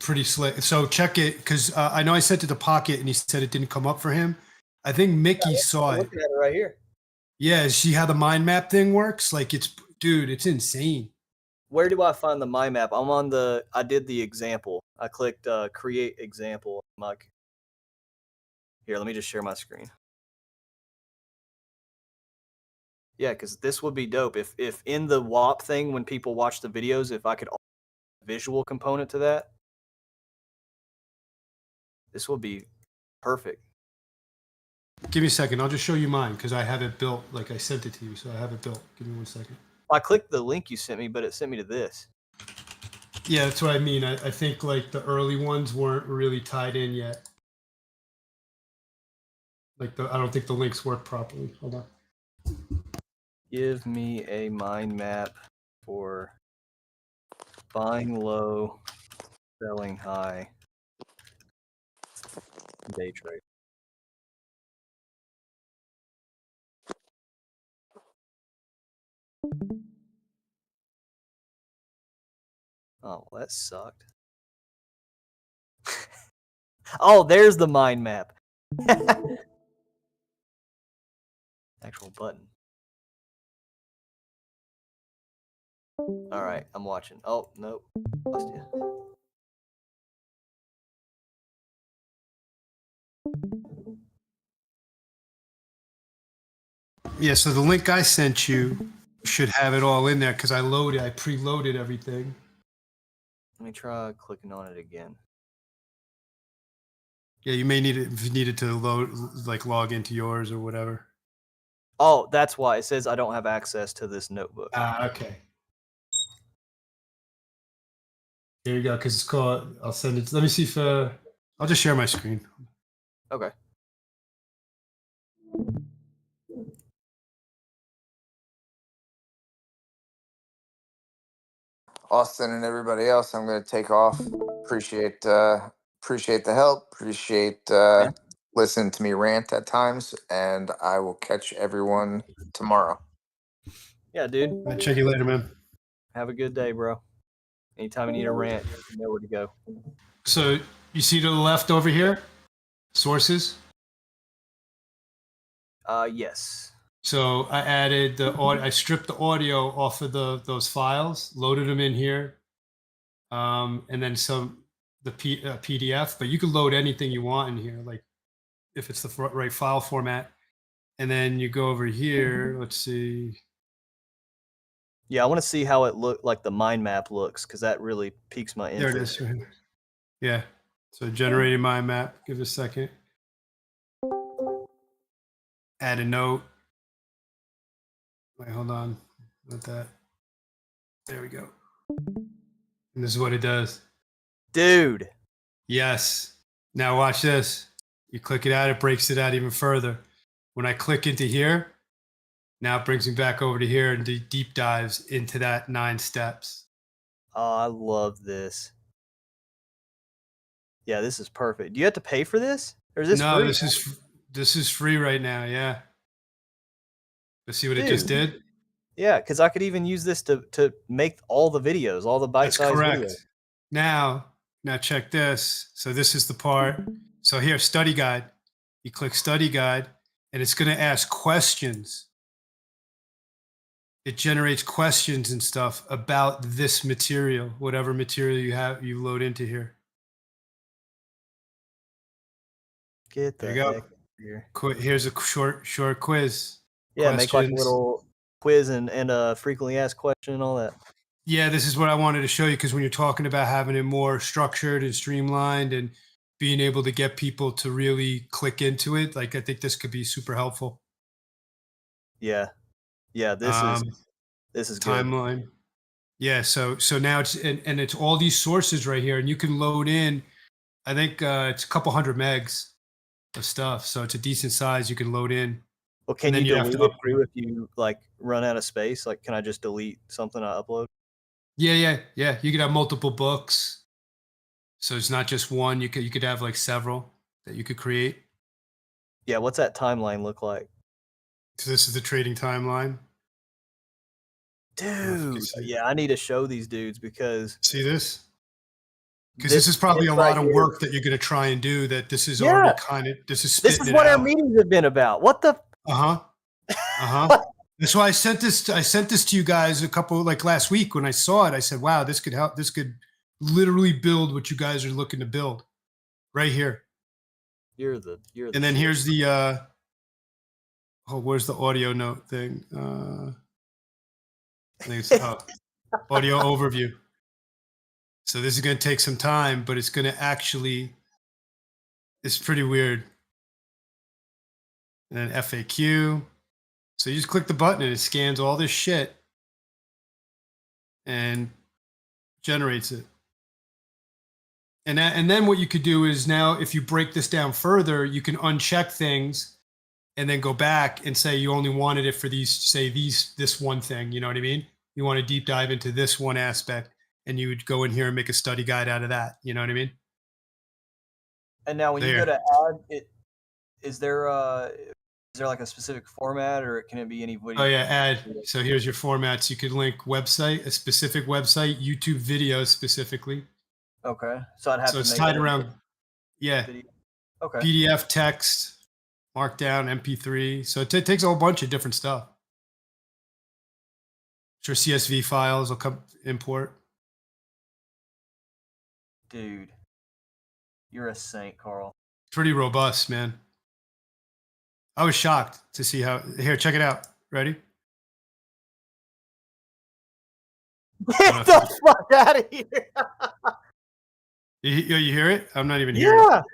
pretty slick. So check it because I know I sent it to Pocket and he said it didn't come up for him. I think Mickey saw I'm it. looking at it right here. Yeah, see how the mind map thing works? Like dude, it's insane. Where do I find the mind map? I did the example. I clicked create example. Here, let me just share my screen. Yeah, because this would be dope. If in the WAP thing, when people watch the videos, if I could add a visual component to that, this would be perfect. Give me a second. I'll just show you mine because I have it built. Like I sent it to you, so I have it built. Give me 1 second. I clicked the link you sent me, but it sent me to this. Yeah, that's what I mean. I think like the early ones weren't really tied in yet. Like I don't think the links work properly. Hold on. Give me a mind map for buying low, selling high, day trade. Oh, well, that sucked. Oh, there's the mind map. Actual button. All right, I'm watching. Oh, nope. Lost you. Yeah, so the link I sent you should have it all in there because I preloaded everything. Let me try clicking on it again. Yeah, you may need it if you needed to log into yours or whatever. Oh, that's why it says I don't have access to this notebook. Okay. There you go. Because it's called. I'll send it. Let me see if I'll just share my screen. Okay. Austin and everybody else, I'm going to take off. Appreciate the help. Appreciate listening to me rant at times, and I will catch everyone tomorrow. Yeah, dude. I'll check you later, man. Have a good day, bro. Anytime you need a rant, you know where to go. So you see to the left over here, sources. Yes. So I added the audio. I stripped the audio off of those files, loaded them in here, and then the PDF. But you can load anything you want in here, like if it's the right file format. And then you go over here. Let's see. Yeah, I want to see how it look like the mind map looks because that really piques my interest. There it is. Right here. Yeah. So generating mind map. Give it a second. Add a note. Wait, hold on. Not that. There we go. And this is what it does. Dude. Yes. Now watch this. You click it out, it breaks it out even further. When I click into here, now it brings me back over to here and deep dives into that 9 steps. Oh, I love this. Yeah, this is perfect. Do you have to pay for this? Or is this No, free? this is free right now, yeah. Let's see what it just did. Yeah, because I could even use this to make all the videos, all the bite-sized videos. Now check this. So this is the part. So here, study guide. You click study guide, and it's going to ask questions. It generates questions and stuff about this material, whatever material you load into here. Get there you go. Here. Here's a short quiz. Yeah, questions. Make like a little quiz and a frequently asked question and all that. Yeah, this is what I wanted to show you because when you're talking about having it more structured and streamlined and being able to get people to really click into it, like I think this could be super helpful. Yeah. Yeah, this is timeline. Good. Yeah, so now it's and it's all these sources right here, and you can load in. I think it's a couple hundred megs of stuff, so it's a decent size you can load in. Well, can you delete it too if you like run out of space? Like, can I just delete something I upload? Yeah. You could have multiple books, so it's not just one. You could have like several that you could create. Yeah, what's that timeline look like? So this is the trading timeline. Dude, yeah, I need to show these dudes because see this. Because this is probably a right lot of here. work that you're going to try and do. That this is Yeah. already kind of this is This spitting is it what our out. meetings have been about. What the? That's why I sent this. I sent this to you guys a couple like last week when I saw it. I said, "Wow, this could help. This could literally build what you guys are looking to build, right here." You're the. And then shit. here's the. Where's the audio note thing? I think it's audio overview. So this is going to take some time, but it's going to actually. It's pretty weird. And then FAQ. So you just click the button and it scans all this shit and generates it. And then what you could do is now, if you break this down further, you can uncheck things and then go back and say you only wanted it for this one thing. You know what I mean? You want to deep dive into this one aspect, and you would go in here and make a study guide out of that. You know what I mean? And now when you go to add it, is there like a specific format, or can it be any video? Oh yeah, add. So here's your formats. You could link website, a specific website, YouTube videos specifically. Okay, so I'd have to. So it's make tied that around. Yeah. video. Okay. PDF, text, Markdown, MP3. So it takes a whole bunch of different stuff. Sure, CSV files will come import. Dude, you're a saint, Carl. Pretty robust, man. I was shocked to see how. Here, check it out. Ready? Get the fuck out of here! You hear it? I'm not even hearing Yeah, it.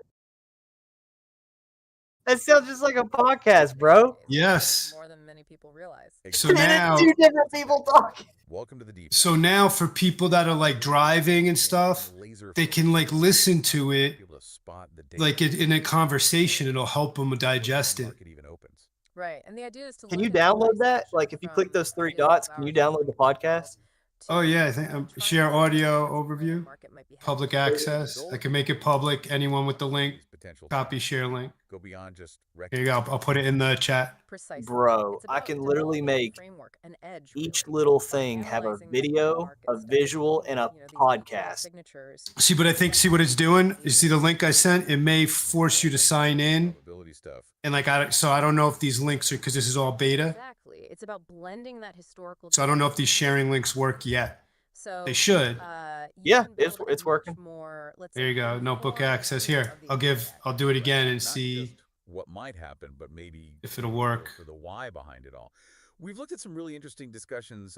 that sounds just like a podcast, bro. Yes. More than many people realize. So now, two different people talking. Welcome to the deep. so now for people that are like driving and stuff, they can like listen to it like in a conversation. It'll help them digest it. Right, and the idea is to. Can you download that? Like, if you click those three dots, can you download the podcast? Oh yeah, I think share audio overview, public access. I can make it public. Anyone with the link, copy share link. Go beyond just. Here you go. I'll put it in the chat. Precisely. Bro, It's I about can literally developing a make framework, an edge each really, little by thing have a analyzing the video, market a studies, visual, and a these podcast. signatures. See, but I think see what it's doing. You see the link I sent? It may force you to sign in, Stuff. and like so I don't know if these links are because this is all beta. Exactly. It's about blending that historical. So I don't know if these sharing links work yet. So They should. Yeah, can build it's a working. much More, let's There you say, go. Notebook informed access view here. of the I'll do it again and Not see. just what might happen, but maybe if it'll work. for the why behind it all. We've looked at some really interesting discussions,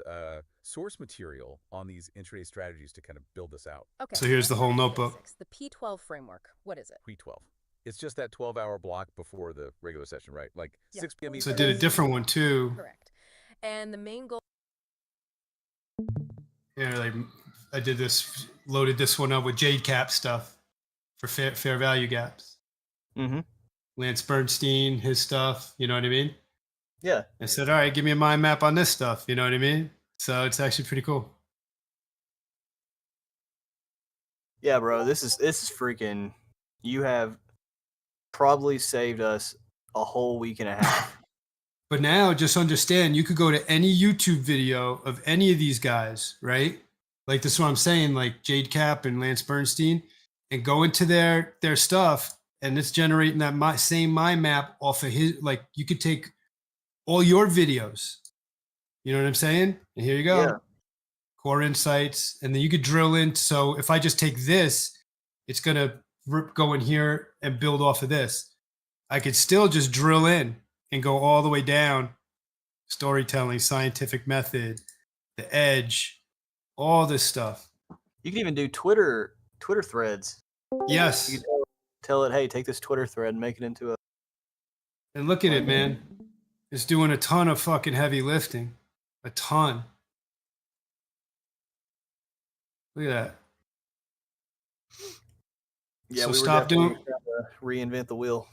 source material on these intraday strategies to kind of build this out. Okay. So here's the let's whole start with notebook. basics. The P12 framework. What is it? P12. It's just that 12-hour block before the regular session, right? Like Yeah. 6 p.m. So I did a different one too. Correct. And the main goal. Yeah, like I did this, loaded this one up with Jade Cap stuff for fair value gaps. Mm-hmm. Lance Bernstein, his stuff. You know what I mean? Yeah. I said, all right, give me a mind map on this stuff. You know what I mean? So it's actually pretty cool. Yeah, bro. This is freaking. You have probably saved us a whole week and a half. But now just understand, you could go to any YouTube video of any of these guys, right? Like this is what I'm saying, like Jade Cap and Lance Bernstein, and go into their stuff, and it's generating that same mind map off of his. Like you could take all your videos, you know what I'm saying? And here you go, Yeah. core insights, and then you could drill in. So if I just take this, it's gonna go in here and build off of this. I could still just drill in and go all the way down. Storytelling, scientific method, the edge, all this stuff. You can even do Twitter threads. Yes. You can tell it, hey, take this Twitter thread and make it into a. And look at it, man. It's doing a ton of fucking heavy lifting. A ton. Look at that. Yeah, So we were stop definitely doing- trying to reinvent the wheel.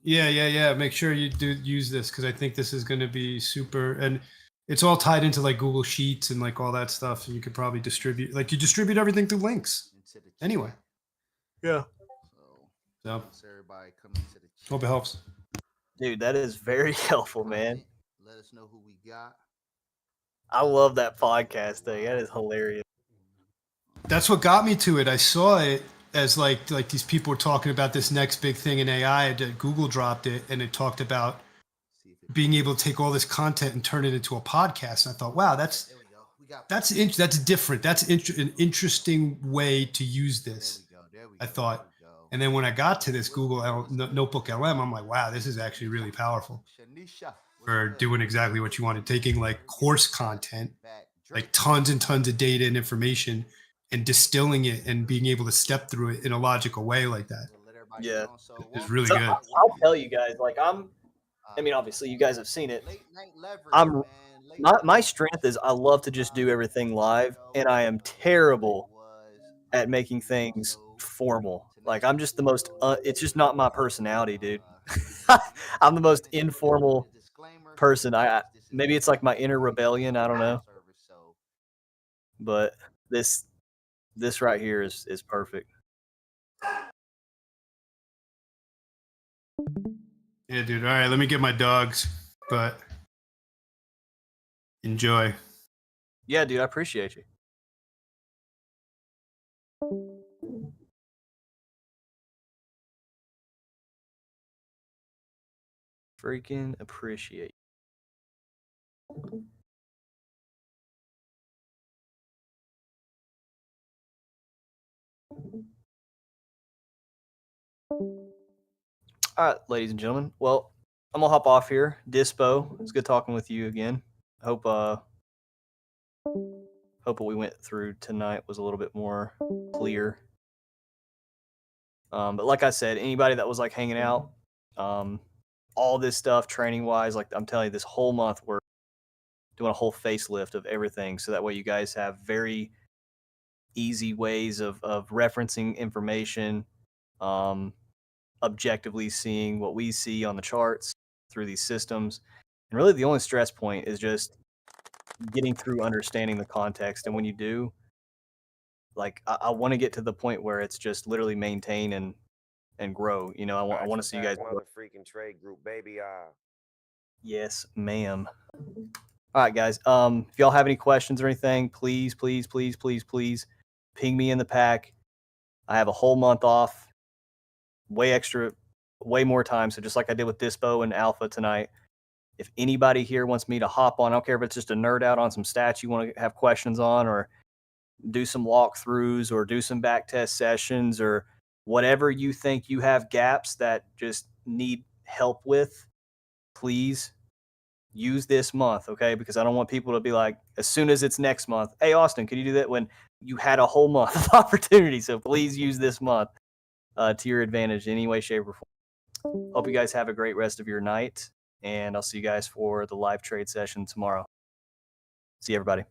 Yeah. Make sure you do use this because I think this is going to be super. And it's all tied into like Google Sheets and like all that stuff. And you could probably distribute, like you distribute everything through links. Anyway. Yeah. So Everybody come into the chat. hope it helps. Dude, that is very helpful, man. Let us know who we got. I love that podcast thing. That is hilarious. That's what got me to it. I saw it as like these people were talking about this next big thing in AI. Google dropped it, and it talked about See if it being able to take all this content and turn it into a podcast. And I thought, wow, that's There we go. We got that's different. That's an interesting way to use There this. we go. There we I go. thought. There we go. And then when I got to this Google Notebook LM, I'm like, wow, this is actually really powerful Shanisha, what's for good? doing exactly what you wanted, taking like course content, like tons and tons of data and information, and distilling it and being able to step through it in a logical way like that. We'll let everybody Yeah. know. So It's really So good. I'll tell you guys, like I mean, obviously you guys have seen it. Late night leverage, I'm man. Late my night strength is I love to just do everything live, and I am terrible at making things formal. Like I'm just the most it's just not my personality, dude. I'm the most informal person. I maybe it's like my inner rebellion, I don't know. But this right here is perfect. Yeah, dude. All right, let me get my dogs, but enjoy. Yeah, dude, I appreciate you. Freaking appreciate. All right, ladies and gentlemen. Well, I'm gonna hop off here. Dispo, it's good talking with you again. Hope what we went through tonight was a little bit more clear. But like I said, anybody that was like hanging out, all this stuff training wise, like I'm telling you, this whole month we're doing a whole facelift of everything, so that way you guys have very easy ways of referencing information, objectively seeing what we see on the charts through these systems. And really the only stress point is just getting through understanding the context. And when you do, like I want to get to the point where it's just literally maintain and grow. You know, I want to see you guys. Mother freaking trade group, baby. Yes, ma'am. All right, guys. If y'all have any questions or anything, please ping me in the pack. I have a whole month off, way more time. So just like I did with Dispo and Alpha tonight, if anybody here wants me to hop on, I don't care if it's just a nerd out on some stats you want to have questions on, or do some walkthroughs, or do some back test sessions, or whatever you think you have gaps that just need help with, please use this month, okay? Because I don't want people to be like, as soon as it's next month, hey, Austin, could you do that, when you had a whole month of opportunity? So please use this month to your advantage in any way, shape, or form. Hope you guys have a great rest of your night, and I'll see you guys for the live trade session tomorrow. See you, everybody.